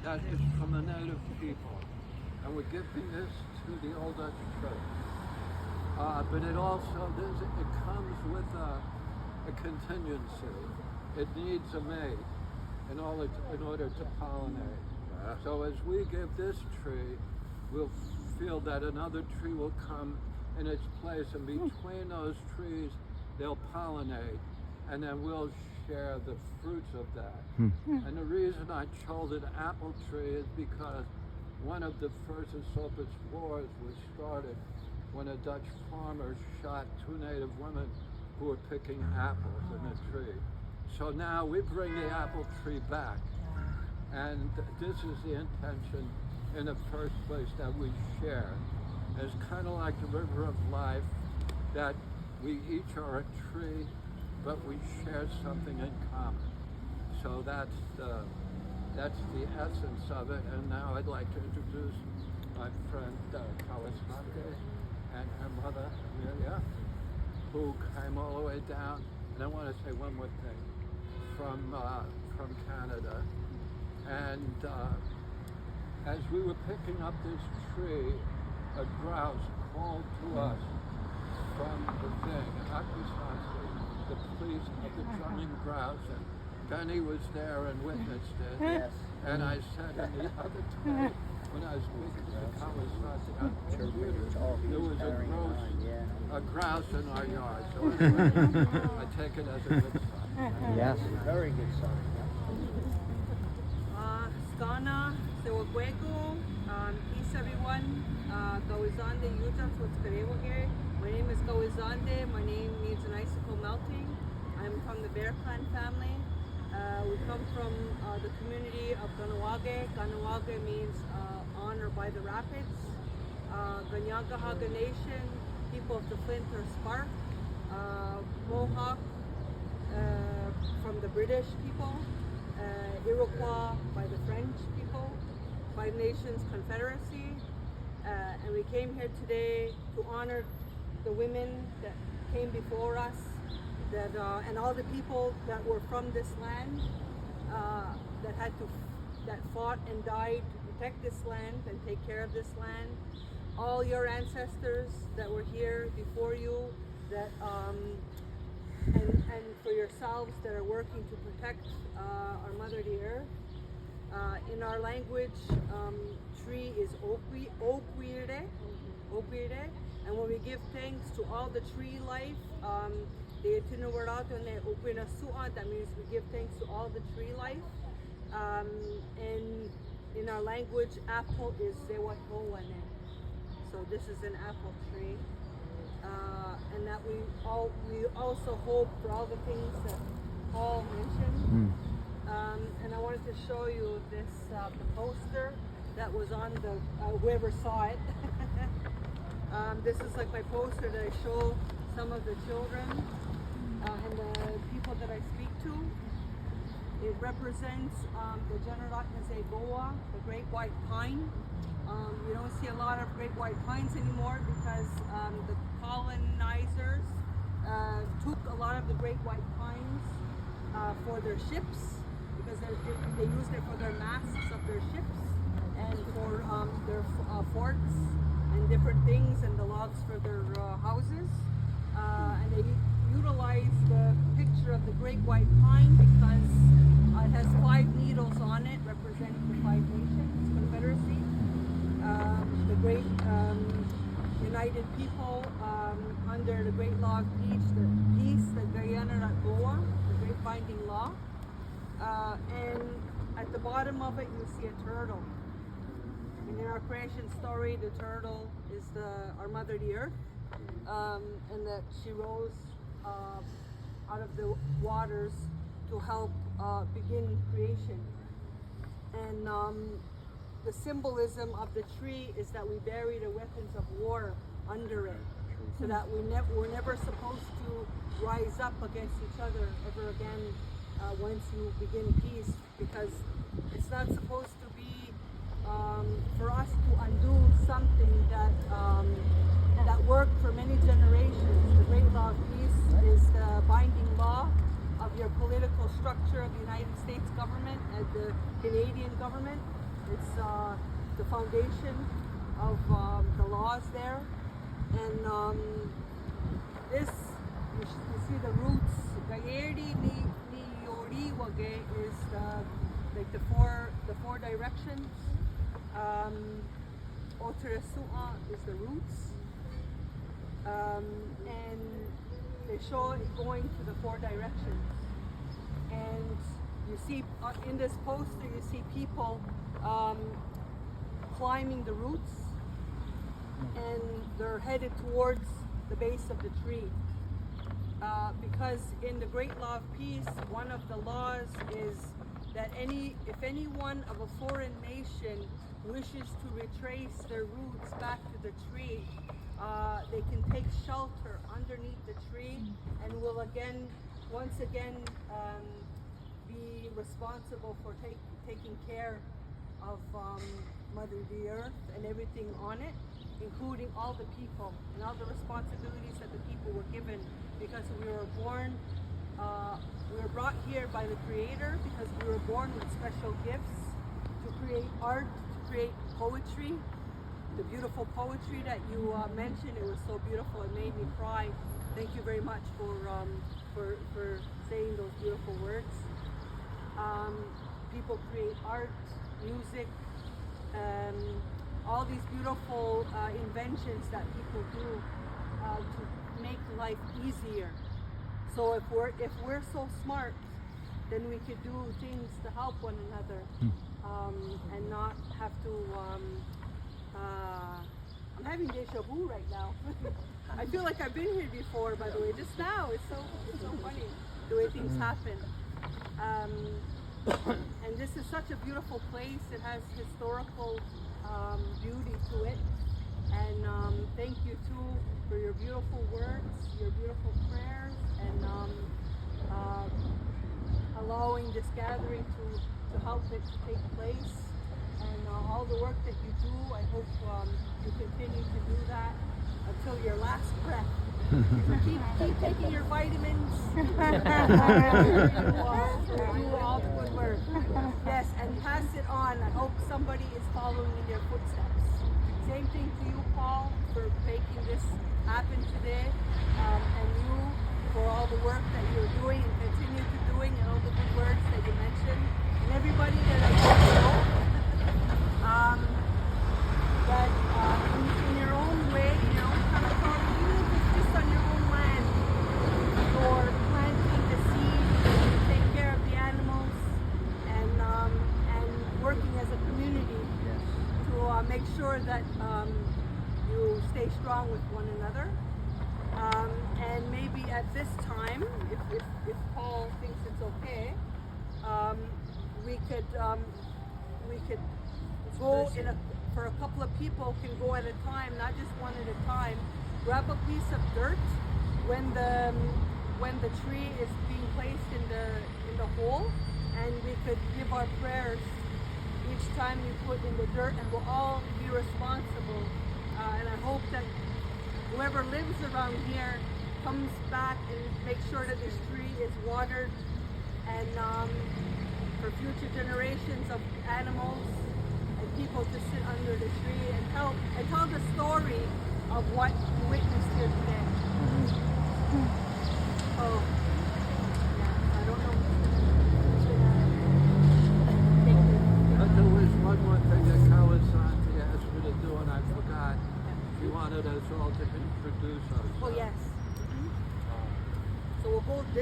that is from the native people. And we're giving this to the Old Dutch Church. But it also, it comes with a contingency. It needs a mate in order to pollinate. So as we give this tree, we'll feel that another tree will come in its place, and between those trees, they'll pollinate, and then we'll share the fruits of that. And the reason I chose an apple tree is because one of the first Esopus wars was started when a Dutch farmer shot 2 native women who were picking apples in a tree. So now we bring the apple tree back, and this is the intention in the first place, that we share. It's kind of like the river of life, that we each are a tree, but we share something in common. So that's the essence of it. And now I'd like to introduce my friend Kawasaki and her mother, Amelia, who came all the way down. And I want to say one more thing from Canada. And as we were picking up this tree, a grouse called to us from the thing, the police of the drumming grouse, and Benny was there and witnessed it. Yes. And I said, and the other time, when I was speaking to the Kawasaki on the computer, there was a grouse in our yard. So anyway, I take it as a good sign. Yes, very good sign. Skana, Sewakweko, peace everyone. Gawizande Yujas, what's Karewa. My name is Gawizande. My name means an icicle melting. I'm from the Bear Clan family. We come from the community of Ganawage. Ganawage means honor by the rapids. Ganyagahaga Nation, people of the Flint or Spark. Mohawk from the British people. Iroquois by the French people. Five Nations Confederacy. And we came here today to honor the women that came before us, that and all the people that were from this land, that fought and died to protect this land and take care of this land. All your ancestors that were here before you, that and for yourselves that are working to protect our Mother the Earth. In our language, tree is okwire, and when we give thanks to all the tree life, that means we give thanks to all the tree life. And in our language, apple is zewatowane. So this is an apple tree. And that we also hope for all the things that Paul mentioned. And I wanted to show you this the poster that was on the whoever saw it. This is like my poster that I show some of the children and the people that I speak to. It represents the Generatne Goa, the great white pine. You don't see a lot of great white pines anymore because the colonizers took a lot of the great white pines for their ships, because they used it for their masts of their ships and for their forts and different things, and the logs for their houses. And they utilize the picture of the great white pine because it has 5 needles on it representing the 5 Nations Confederacy, the great united people under the great law of peace, the Guyana Goa, the great binding law. And at the bottom of it you see a turtle. And in our creation story, the turtle is our Mother the Earth, and that she rose out of the waters to help begin creation. And the symbolism of the tree is that we bury the weapons of war under it, so that we're never supposed to rise up against each other ever again once you begin peace, because it's not supposed to be for us to undo something that that worked for many generations. The great law of peace is the binding law of your political structure of the United States government and the Canadian government. It's the foundation of the laws there. And this, you see the roots. Gayeri ni yori wage is like the four directions. Oteresua is the roots. And they show it going to the four directions. And you see in this poster, you see people climbing the roots, and they're headed towards the base of the tree. Because in the Great Law of Peace, one of the laws is that if anyone of a foreign nation wishes to retrace their roots back to the tree, they can take shelter underneath the tree and will once again be responsible for taking care of Mother the Earth and everything on it, including all the people and all the responsibilities that the people were given, because we were brought here by the Creator, because we were born with special gifts to create art, to create poetry. The beautiful poetry that you mentioned, it was so beautiful, it made me cry. Thank you very much for saying those beautiful words. People create art, music, all these beautiful inventions that people do to make life easier. So if we're so smart, then we could do things to help one another, and not have to. I'm having deja vu right now. I feel like I've been here before, by the way. Just now, it's so funny the way things happen. And this is such a beautiful place. It has historical beauty to it. And thank you too for your beautiful words, your beautiful prayers, and allowing this gathering to help it to take place. And all the work that you do, I hope you continue to do that until your last breath. So keep taking your vitamins. You do all the good work. Yes, and pass it on. I hope somebody is following in your footsteps. Same thing to you, Paul, for making this happen today, and you for all the work that you're doing and continue to doing, and all the good words that you mentioned, and everybody that I don't know. That in your own way, in your own kind of thought, even if it's just on your own land, you're planting the seed to take care of the animals, and working as a community to make sure that you stay strong with one another. And maybe at this time, if Paul thinks it's okay, we could go for a couple of people can go at a time, not just one at a time. Grab a piece of dirt when the tree is being placed in the hole, and we could give our prayers each time we put in the dirt, and we'll all be responsible. And I hope that whoever lives around here comes back and makes sure that this tree is watered, and for future generations of animals and people to sit under the tree and tell the story of what you witnessed here today. Oh, yeah, I don't know who's gonna take it. There was one more thing that Kawasaki asked me to do, and I forgot. He wanted us all to introduce ourselves. Oh yes. So we'll hold this